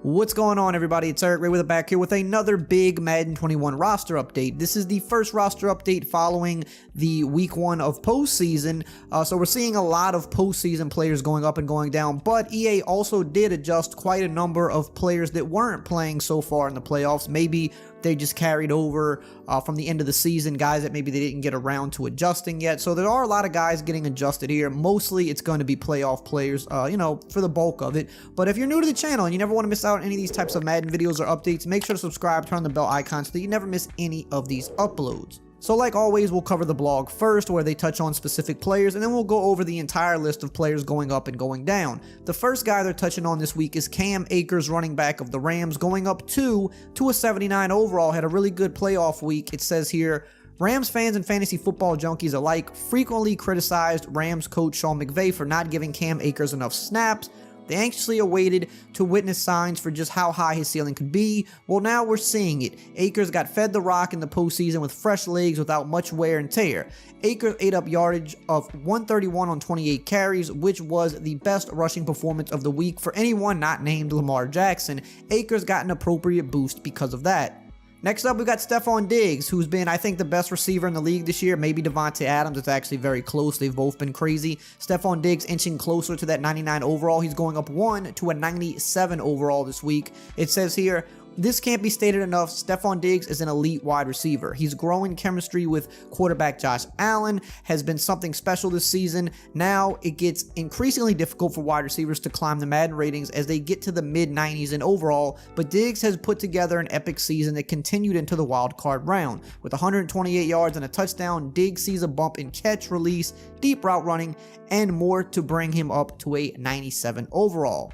What's going on, everybody? It's EricRayweather back here with another big Madden 21 roster update. This is the first roster update following the week 1 of postseason, so we're seeing a lot of postseason players going up and going down, but EA also did adjust quite a number of players that weren't playing so far in the playoffs. Maybe they just carried over from the end of the season, guys that maybe they didn't get around to adjusting yet. So there are a lot of guys getting adjusted here. Mostly it's going to be playoff players, for the bulk of it. But if you're new to the channel and you never want to miss out on any of these types of Madden videos or updates, make sure to subscribe, turn on the bell icon so that you never miss any of these uploads. So like always, we'll cover the blog first, where they touch on specific players, and then we'll go over the entire list of players going up and going down. The first guy they're touching on this week is Akers, running back of the Rams, going up 2 to a 79 overall. Had a really good playoff week. It says here, Rams fans and fantasy football junkies alike frequently criticized Rams coach Sean McVay for not giving Akers enough snaps. They anxiously awaited to witness signs for just how high his ceiling could be. Well, now we're seeing it. Akers got fed the rock in the postseason with fresh legs without much wear and tear. Akers ate up yardage of 131 on 28 carries, which was the best rushing performance of the week for anyone not named Lamar Jackson. Akers got an appropriate boost because of that. Next up, we got Stefan Diggs, who's been, I think, the best receiver in the league this year. Maybe Devontae Adams. It's actually very close. They've both been crazy. Stefan Diggs inching closer to that 99 overall. He's going up 1 to a 97 overall this week. It says here, this can't be stated enough. Stefan Diggs is an elite wide receiver. He's growing chemistry with quarterback Josh Allen, has been something special this season. Now it gets increasingly difficult for wide receivers to climb the Madden ratings as they get to the mid-90s in overall, but Diggs has put together an epic season that continued into the wild card round. With 128 yards and a touchdown, Diggs sees a bump in catch, release, deep route running, and more to bring him up to a 97 overall.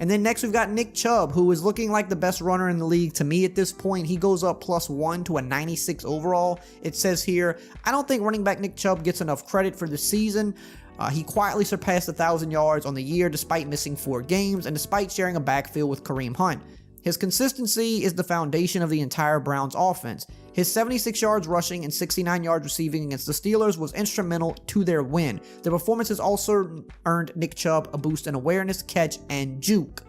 And then next we've got Nick Chubb, who is looking like the best runner in the league to me at this point. He goes up +1 to a 96 overall. It says here, I don't think running back Nick Chubb gets enough credit for the season. He quietly surpassed 1,000 yards on the year despite missing 4 games and despite sharing a backfield with Kareem Hunt. His consistency is the foundation of the entire Browns offense. His 76 yards rushing and 69 yards receiving against the Steelers was instrumental to their win. The performance has also earned Nick Chubb a boost in awareness, catch, and juke.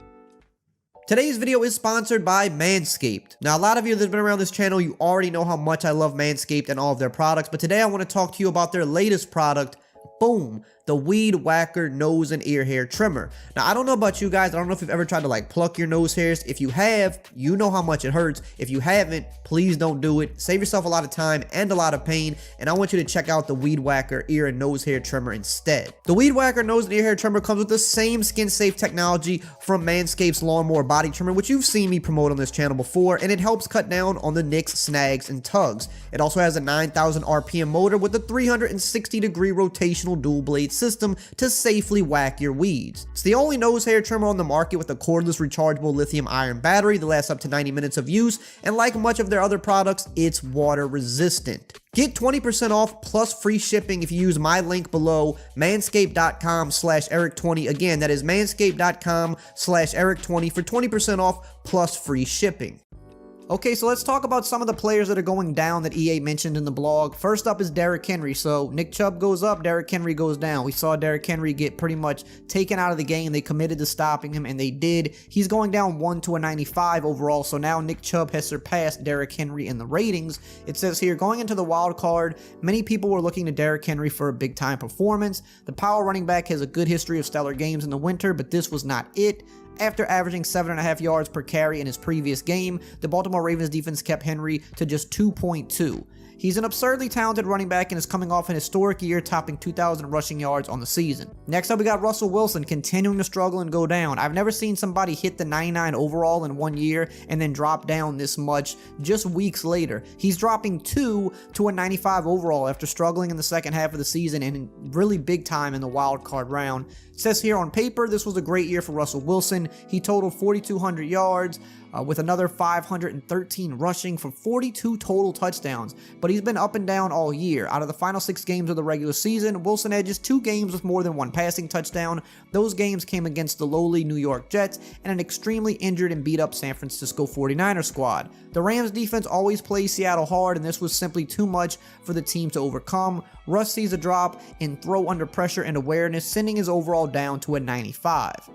Today's video is sponsored by Manscaped. Now, a lot of you that have been around this channel, you already know how much I love Manscaped and all of their products, but today I want to talk to you about their latest product, boom, the Weed Whacker Nose and Ear Hair Trimmer. Now, I don't know about you guys. I don't know if you've ever tried to pluck your nose hairs. If you have, you know how much it hurts. If you haven't, please don't do it. Save yourself a lot of time and a lot of pain. And I want you to check out the Weed Whacker Ear and Nose Hair Trimmer instead. The Weed Whacker Nose and Ear Hair Trimmer comes with the same skin-safe technology from Manscaped's Lawnmower Body Trimmer, which you've seen me promote on this channel before, and it helps cut down on the nicks, snags, and tugs. It also has a 9,000 RPM motor with a 360-degree rotational dual-blade system to safely whack your weeds. It's the only nose hair trimmer on the market with a cordless rechargeable lithium-ion battery that lasts up to 90 minutes of use, and like much of their other products, it's water resistant. Get 20% off plus free shipping if you use my link below, manscaped.com/Eric20. Again, that is manscaped.com/Eric20 for 20% off plus free shipping. Okay, so let's talk about some of the players that are going down that EA mentioned in the blog. First up is Derrick Henry. So Nick Chubb goes up, Derrick Henry goes down. We saw Derrick Henry get pretty much taken out of the game. They committed to stopping him, and they did. He's going down 1 to a 95 overall. So now Nick Chubb has surpassed Derrick Henry in the ratings. It says here, going into the wild card, many people were looking to Derrick Henry for a big-time performance. The power running back has a good history of stellar games in the winter, but this was not it. After averaging 7.5 yards per carry in his previous game, the Baltimore Ravens defense kept Henry to just 2.2. He's an absurdly talented running back and is coming off an historic year, topping 2,000 rushing yards on the season. Next up, we got Russell Wilson continuing to struggle and go down. I've never seen somebody hit the 99 overall in 1 year and then drop down this much just weeks later. He's dropping 2 to a 95 overall after struggling in the second half of the season and really big time in the wild card round. It says here on paper, this was a great year for Russell Wilson. He totaled 4,200 yards, with another 513 rushing for 42 total touchdowns, but he's been up and down all year. Out of the final 6 games of the regular season, Wilson had just 2 games with more than 1 passing touchdown. Those games came against the lowly New York Jets and an extremely injured and beat up San Francisco 49ers squad. The Rams defense always plays Seattle hard, and this was simply too much for the team to overcome. Russ sees a drop in throw under pressure and awareness, sending his overall down to a 95.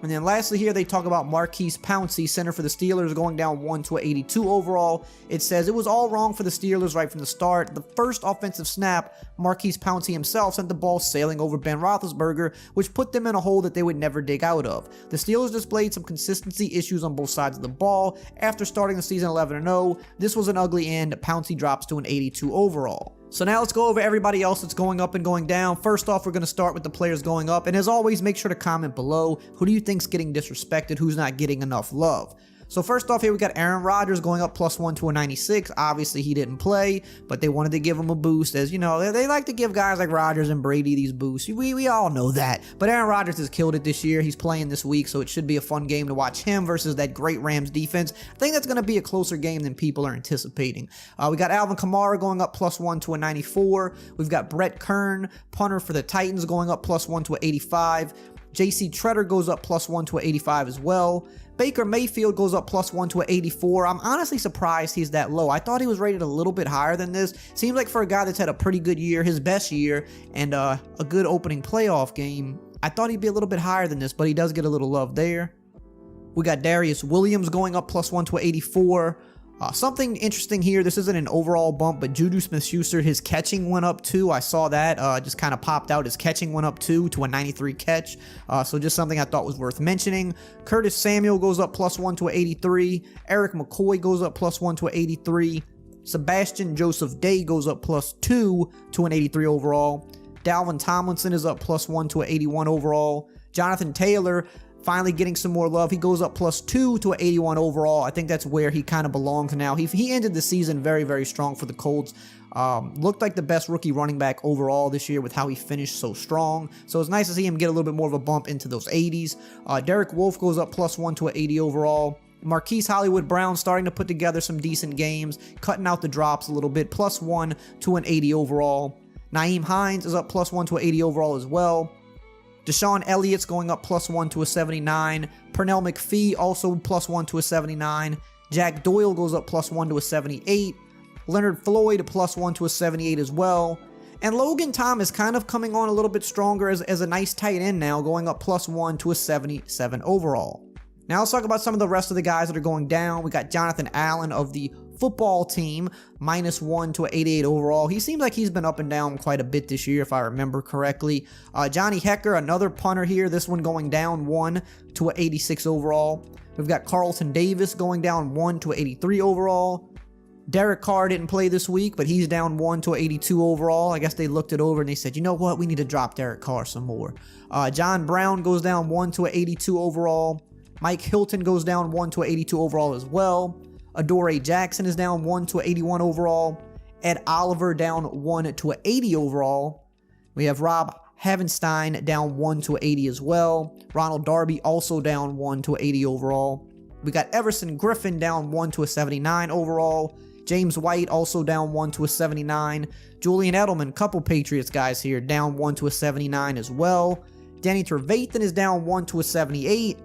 And then lastly here, they talk about Maurkice Pouncey, center for the Steelers, going down 1 to 82 overall. It says it was all wrong for the Steelers right from the start. The first offensive snap, Maurkice Pouncey himself sent the ball sailing over Ben Roethlisberger, which put them in a hole that they would never dig out of. The Steelers displayed some consistency issues on both sides of the ball. After starting the season 11-0, this was an ugly end. Pouncey drops to an 82 overall. So now let's go over everybody else that's going up and going down. First off, we're going to start with the players going up. And as always, make sure to comment below. Who do you think's getting disrespected? Who's not getting enough love? So first off here, we got Aaron Rodgers going up +1 to a 96. Obviously, he didn't play, but they wanted to give him a boost. As you know, they like to give guys like Rodgers and Brady these boosts. We all know that. But Aaron Rodgers has killed it this year. He's playing this week, so it should be a fun game to watch him versus that great Rams defense. I think that's going to be a closer game than people are anticipating. We got Alvin Kamara going up +1 to a 94. We've got Brett Kern, punter for the Titans, going up +1 to a 85. JC Tretter goes up +1 to a 85 as well. Baker Mayfield goes up +1 to a 84. I'm honestly surprised he's that low. I thought he was rated a little bit higher than this. Seems like for a guy that's had a pretty good year, his best year, and a good opening playoff game, I thought he'd be a little bit higher than this, but he does get a little love there. We got Darius Williams going up +1 to a 84. Something interesting here, this isn't an overall bump, but Juju Smith-Schuster, his catching went up too. I saw that, just kind of popped out. His catching went up too to a 93 catch. So just something I thought was worth mentioning. Curtis Samuel goes up +1 to a 83. Eric McCoy goes up +1 to a 83. Sebastian Joseph Day goes up +2 to an 83 overall. Dalvin Tomlinson is up +1 to a 81 overall. Jonathan Taylor finally getting some more love. He goes up +2 to an 81 overall. I think that's where he kind of belongs now. He ended the season very, very strong for the Colts. Looked like the best rookie running back overall this year with how he finished so strong. So it's nice to see him get a little bit more of a bump into those 80s. Derek Wolfe goes up +1 to an 80 overall. Marquise Hollywood Brown starting to put together some decent games, cutting out the drops a little bit, +1 to an 80 overall. Nyheim Hines is up +1 to an 80 overall as well. Deshaun Elliott's going up +1 to a 79. Pernell McPhee also +1 to a 79. Jack Doyle goes up +1 to a 78. Leonard Floyd +1 to a 78 as well. And Logan Thomas kind of coming on a little bit stronger as a nice tight end now, going up +1 to a 77 overall. Now let's talk about some of the rest of the guys that are going down. We got Jonathan Allen of the football team, -1 to an 88 overall. He seems like he's been up and down quite a bit this year, if I remember correctly. Johnny Hecker, another punter here, this one going down 1 to an 86 overall. We've got Carlton Davis going down 1 to an 83 overall. Derek Carr didn't play this week, but he's down 1 to an 82 overall. I guess they looked it over and they said, you know what, we need to drop Derek Carr some more. John Brown goes down 1 to an 82 overall. Mike Hilton goes down 1 to an 82 overall as well. Adoree Jackson is down 1 to an 81 overall. Ed Oliver down 1 to an 80 overall. We have Rob Havenstein down 1 to an 80 as well. Ronald Darby also down 1 to an 80 overall. We got Everson Griffin down 1 to a 79 overall. James White also down 1 to a 79. Julian Edelman, couple Patriots guys here, down 1 to a 79 as well. Danny Trevathan is down 1 to a 78.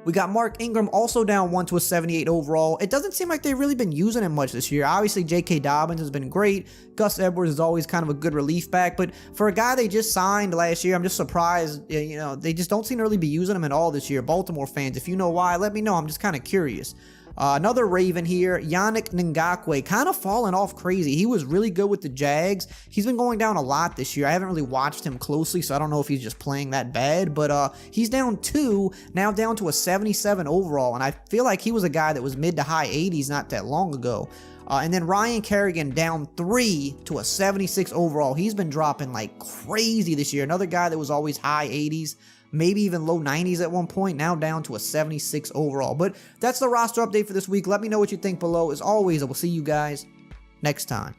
We got Mark Ingram also down 1 to a 78 overall. It doesn't seem like they've really been using him much this year. Obviously, J.K. Dobbins has been great. Gus Edwards is always kind of a good relief back. But for a guy they just signed last year, I'm just surprised. You know, they just don't seem to really be using him at all this year. Baltimore fans, if you know why, let me know. I'm just kind of curious. Another Raven here, Yannick Ngakue, kind of falling off crazy. He was really good with the Jags. He's been going down a lot this year. I haven't really watched him closely, so I don't know if he's just playing that bad, but he's down 2, now down to a 77 overall, and I feel like he was a guy that was mid to high 80s not that long ago. And then Ryan Kerrigan down 3 to a 76 overall. He's been dropping like crazy this year. Another guy that was always high 80s. Maybe even low 90s at one point, now down to a 76 overall. But that's the roster update for this week. Let me know what you think below. As always, I will see you guys next time.